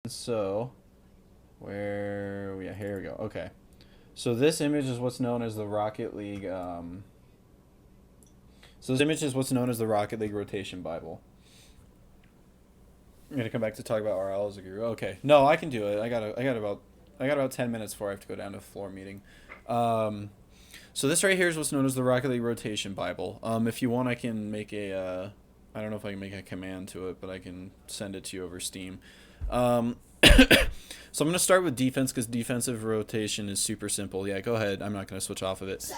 So, here we go. Okay. So this image is what's known as the Rocket League. So this image is what's known as the Rocket League rotation Bible. I'm gonna come back to talk about RL as a guru. Okay. No, I can do it. I got about 10 minutes before I have to go down to a floor meeting. Um, so this right here is what's known as the Rocket League rotation Bible. If you want, I can make I don't know if I can make a command to it, but I can send it to you over Steam. So I'm going to start with defense because defensive rotation is super simple. Yeah, go ahead. I'm not going to switch off of it.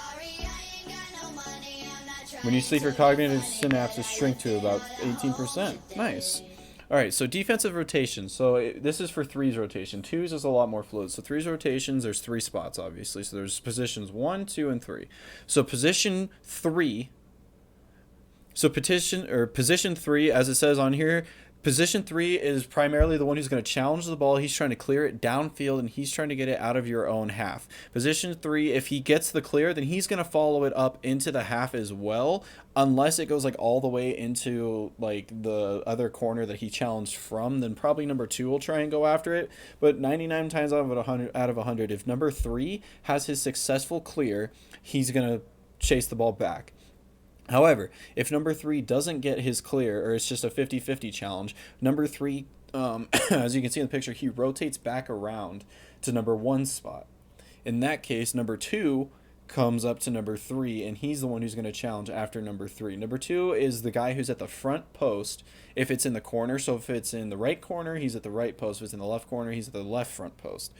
When you sleep, your cognitive synapses shrink to about 18%. Nice. All right, so defensive rotation. So this is for 3's rotation. 2's is a lot more fluid. So 3's rotations, there's 3 spots, obviously. So there's positions 1, 2, and 3. So position 3. So position 3, as it says on here, position 3 is primarily the one who's going to challenge the ball. He's trying to clear it downfield, and he's trying to get it out of your own half. Position 3, if he gets the clear, then he's going to follow it up into the half as well, unless it goes like all the way into like the other corner that he challenged from. Then probably number 2 will try and go after it. But 99 times out of 100, if number 3 has his successful clear, he's going to chase the ball back. However, if number 3 doesn't get his clear, or it's just a 50-50 challenge, number 3, as you can see in the picture, he rotates back around to number 1's spot. In that case, number 2 comes up to number 3, and he's the one who's going to challenge after number 3. Number 2 is the guy who's at the front post if it's in the corner. So if it's in the right corner, he's at the right post. If it's in the left corner, he's at the left front post.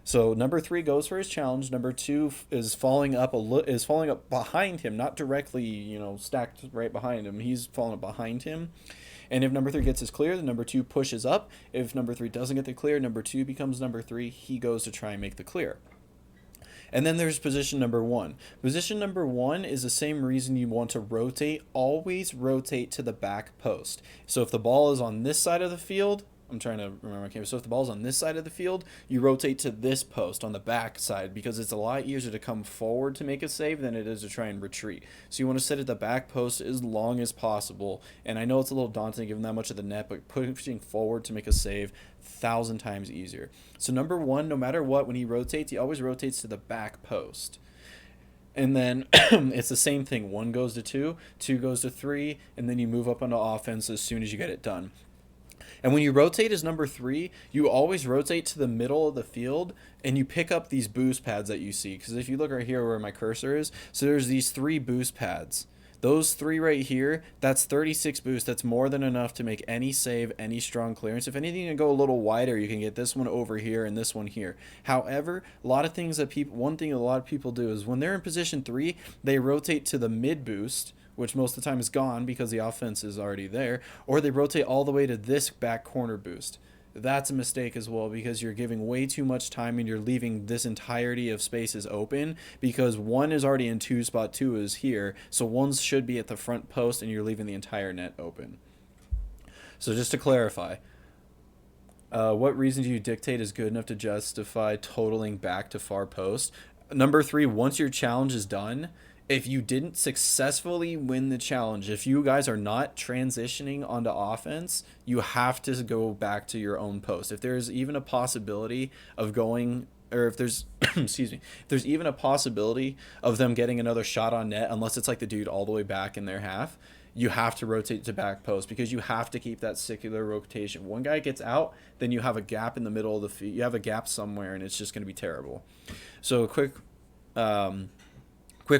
So number 3 goes for his challenge. Number 2 is falling up behind him, not directly, stacked right behind him. He's falling up behind him. And if number 3 gets his clear, then number 2 pushes up. If number 3 doesn't get the clear, number 2 becomes number 3. He goes to try and make the clear. And then there's position number 1. Position number 1 is the same reason you want to rotate. Always rotate to the back post. So if the ball is on this side of the field, I'm trying to remember my camera. So if the ball's on this side of the field, you rotate to this post on the back side because it's a lot easier to come forward to make a save than it is to try and retreat. So you want to sit at the back post as long as possible. And I know it's a little daunting given that much of the net, but pushing forward to make a save 1,000 times easier. So number 1, no matter what, when he rotates, he always rotates to the back post. And then it's the same thing. 1 goes to 2, 2 goes to 3, and then you move up onto offense as soon as you get it done. And when you rotate as number 3, you always rotate to the middle of the field and you pick up these boost pads that you see. Because if you look right here where my cursor is, so there's these 3 boost pads. Those 3 right here, that's 36 boost. That's more than enough to make any save, any strong clearance. If anything can go a little wider, you can get this one over here and this one here. However, one thing a lot of people do is when they're in position 3, they rotate to the mid boost, which most of the time is gone because the offense is already there, or they rotate all the way to this back corner boost. That's a mistake as well because you're giving way too much time and you're leaving this entirety of spaces open because 1 is already in 2 spot, 2 is here, so 1 should be at the front post and you're leaving the entire net open. So just to clarify, what reason do you dictate is good enough to justify totaling back to far post? Number 3, once your challenge is done, if you didn't successfully win the challenge, if you guys are not transitioning onto offense, you have to go back to your own post. If there's even a possibility of going, or if there's, excuse me, if there's even a possibility of them getting another shot on net, unless it's like the dude all the way back in their half, you have to rotate to back post because you have to keep that circular rotation. One guy gets out, then you have a gap in the middle of the field. You have a gap somewhere, and it's just going to be terrible. So quick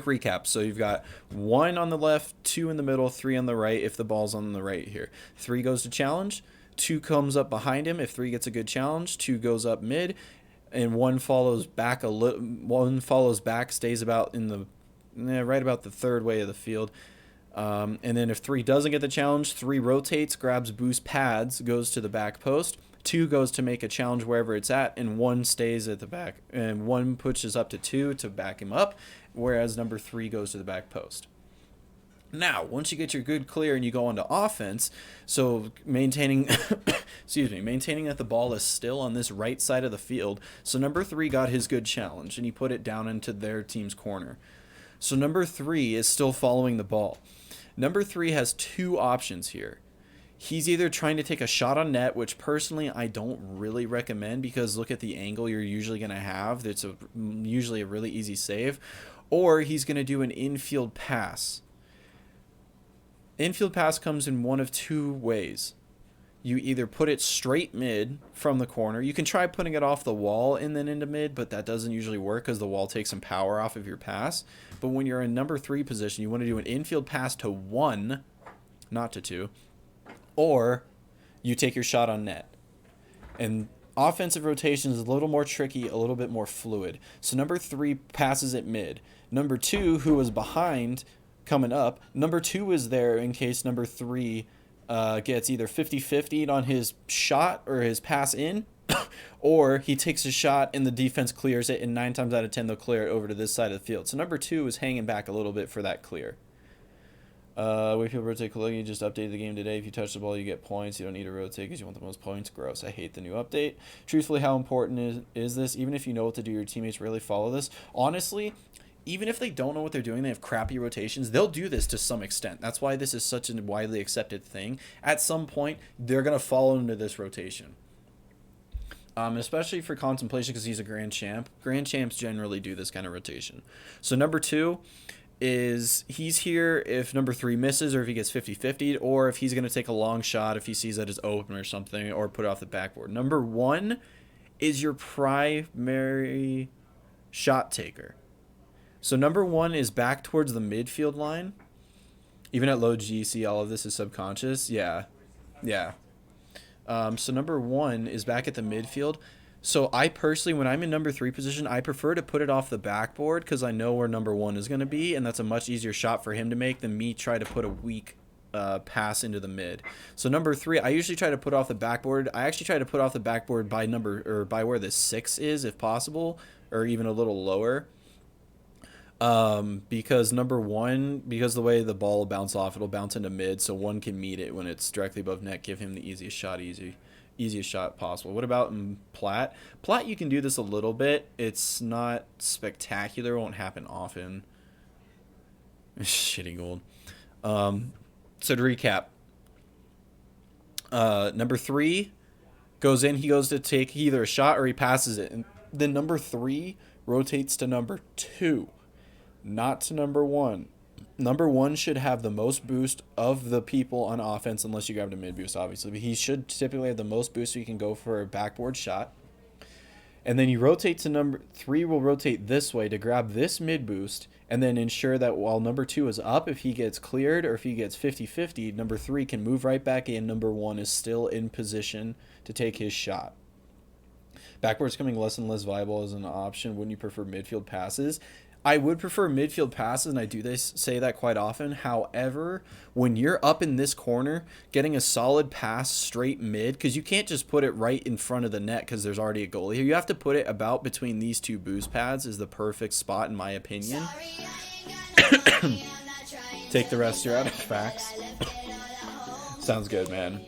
recap. So you've got 1 on the left, 2 in the middle, 3 on the right if the ball's on the right here. 3 goes to challenge, 2 comes up behind him if 3 gets a good challenge, 2 goes up mid, and 1 follows back stays about in the right about the third way of the field. And then if 3 doesn't get the challenge, 3 rotates, grabs boost pads, goes to the back post. 2 goes to make a challenge wherever it's at, and 1 stays at the back, and 1 pushes up to 2 to back him up, whereas number 3 goes to the back post. Now, once you get your good clear and you go on to offense, so maintaining that the ball is still on this right side of the field. So number 3 got his good challenge, and he put it down into their team's corner. So number 3 is still following the ball. Number 3 has 2 options here. he's either trying to take a shot on net, which personally I don't really recommend because look at the angle you're usually going to have. It's usually a really easy save. Or he's going to do an infield pass. Infield pass comes in one of two ways. You either put it straight mid from the corner. You can try putting it off the wall and then into mid, but that doesn't usually work because the wall takes some power off of your pass. But when you're in number 3 position, you want to do an infield pass to 1, not to 2. Or you take your shot on net. And offensive rotation is a little more tricky, a little bit more fluid. So number 3 passes it mid. Number 2, who was behind coming up, number 2 is there in case number 3 gets either 50-50 on his shot or his pass in, or he takes a shot and the defense clears it, and 9 times out of 10 they'll clear it over to this side of the field. So number 2 is hanging back a little bit for that clear. Wakefield rotate Cologne, you just updated the game today. If you touch the ball, you get points. You don't need to rotate because you want the most points. Gross. I hate the new update. Truthfully, how important is this? Even if you know what to do, your teammates rarely follow this. Honestly, even if they don't know what they're doing, they have crappy rotations, they'll do this to some extent. That's why this is such a widely accepted thing. At some point, they're going to fall into this rotation. Especially for Contemplation because he's a Grand Champ. Grand Champs generally do this kind of rotation. So number 2 is he's here if number 3 misses or if he gets 50-50 or if he's going to take a long shot if he sees that it's open or something or put it off the backboard. Number 1 is your primary shot taker. So number 1 is back towards the midfield line. Even at low GC, all of this is subconscious. Yeah. So number 1 is back at the midfield. So I personally, when I'm in number 3 position, I prefer to put it off the backboard because I know where number 1 is going to be, and that's a much easier shot for him to make than me try to put a weak pass into the mid. So number 3, I usually try to put off the backboard. I actually try to put off the backboard by by where the 6 is, if possible, or even a little lower. Because number 1, because the way the ball will bounce off, it'll bounce into mid, so 1 can meet it when it's directly above net, give him the easiest shot possible. What about in Plat? Plat, you can do this a little bit. It's not spectacular. It won't happen often. Shitty gold. So to recap, number 3 goes in. He goes to take either a shot or he passes it. And then number 3 rotates to number 2, not to number 1. Number 1 should have the most boost of the people on offense, unless you grabbed a mid boost, obviously. But he should typically have the most boost so you can go for a backboard shot. And then you rotate to number 3 will rotate this way to grab this mid boost and then ensure that while number 2 is up, if he gets cleared or if he gets 50-50, number 3 can move right back in. Number 1 is still in position to take his shot. Backboard's becoming less and less viable as an option. Wouldn't you prefer midfield passes? I would prefer midfield passes, and I do say that quite often. However, when you're up in this corner, getting a solid pass straight mid, because you can't just put it right in front of the net because there's already a goalie here. You have to put it about between these 2 boost pads is the perfect spot, in my opinion. Take the rest, you're out of facts. Sounds good, man.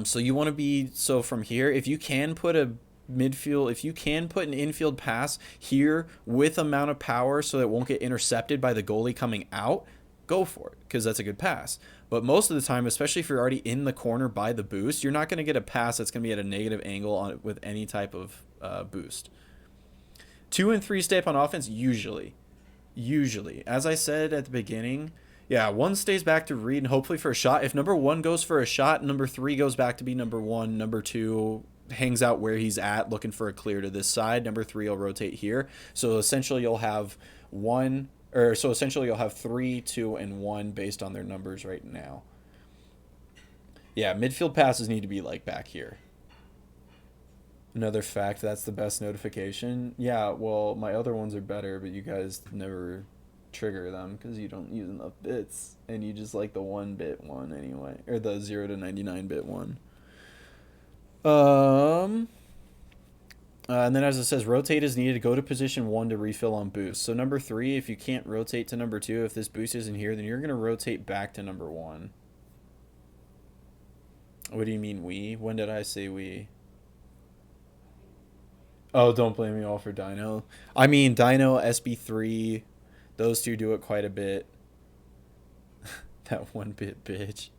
So you want to be, so from here, if you can put a midfield, if you can put an infield pass here with amount of power so that it won't get intercepted by the goalie coming out, go for it because that's a good pass. But most of the time, especially if you're already in the corner by the boost, you're not going to get a pass that's going to be at a negative angle on it with any type of boost. 2 and 3 stay up on offense usually. As I said at the beginning, yeah, 1 stays back to read and hopefully for a shot. If number 1 goes for a shot, number 3 goes back to be number 1, number 2 hangs out where he's at looking for a clear to this side. Number 3 will rotate here. So essentially you'll have 3, 2, and 1 based on their numbers right now. Yeah, midfield passes need to be like back here. Another fact, that's the best notification. Yeah, well, my other ones are better, but you guys never trigger them because you don't use enough bits, and you just like the 1-bit one anyway, or the 0 to 99-bit one. And then as it says, rotate is needed to go to position 1 to refill on boost. So number 3, if you can't rotate to number 2, if this boost isn't here, then you're going to rotate back to number 1. What do you mean we? When did I say we? Oh, don't blame me all for Dino. I mean, Dino, SB3, those 2 do it quite a bit. That 1-bit bitch.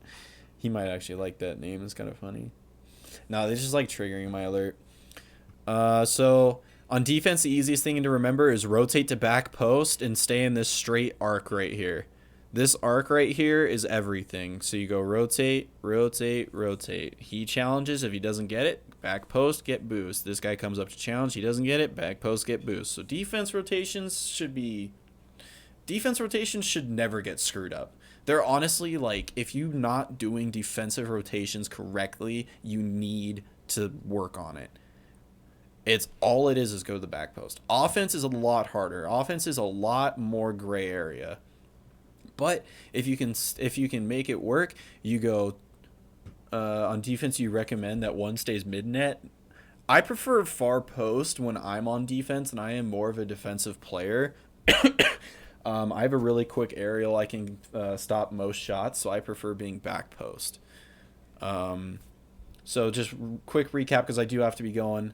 He might actually like that name. It's kind of funny. No, they just like triggering my alert. So on defense, the easiest thing to remember is rotate to back post and stay in this straight arc right here. This arc right here is everything. So you go rotate, rotate, rotate. He challenges. If he doesn't get it, back post, get boost. This guy comes up to challenge. He doesn't get it, back post, get boost. So defense rotations should never get screwed up. They're honestly like, if you're not doing defensive rotations correctly, you need to work on it. It's all it is go to the back post. Offense is a lot harder. Offense is a lot more gray area. But if you can make it work, you go on defense. You recommend that one stays mid net. I prefer far post when I'm on defense, and I am more of a defensive player. I have a really quick aerial. I can stop most shots, so I prefer being back post. So just quick recap, because I do have to be going.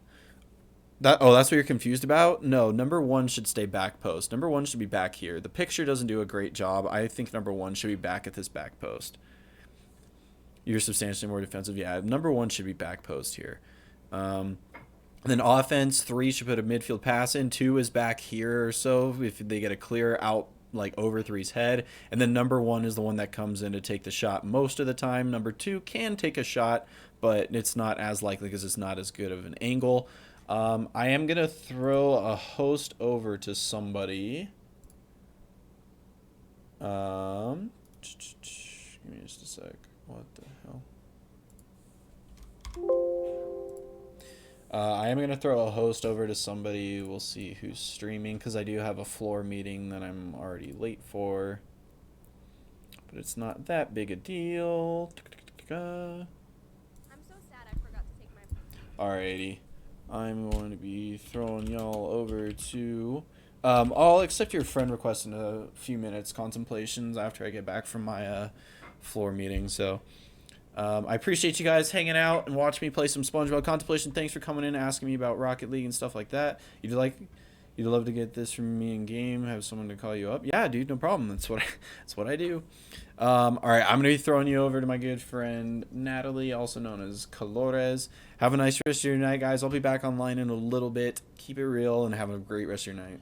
That's what you're confused about? No, number 1 should stay back post. Number 1 should be back here. The picture doesn't do a great job. I think number 1 should be back at this back post. You're substantially more defensive. Yeah, number 1 should be back post here. And then offense, 3 should put a midfield pass in. 2 is back here or so if they get a clear out like over 3's head. And then number 1 is the one that comes in to take the shot most of the time. Number 2 can take a shot, but it's not as likely because it's not as good of an angle. I am going to throw a host over to somebody. Give me just a sec. What the hell? I am going to throw a host over to somebody. We'll see who's streaming, because I do have a floor meeting that I'm already late for. But it's not that big a deal. I'm so sad I forgot to take my... Alrighty. I'm going to be throwing y'all over to... I'll accept your friend request in a few minutes, Contemplations, after I get back from my floor meeting. So I appreciate you guys hanging out and watching me play some SpongeBob Contemplation. Thanks for coming in and asking me about Rocket League and stuff like that. You'd love to get this from me in game, have someone to call you up. Yeah, dude, no problem. That's what I do. All right, I'm gonna be throwing you over to my good friend Natalie, also known as Colores. Have a nice rest of your night, guys. I'll be back online in a little bit. Keep it real and have a great rest of your night.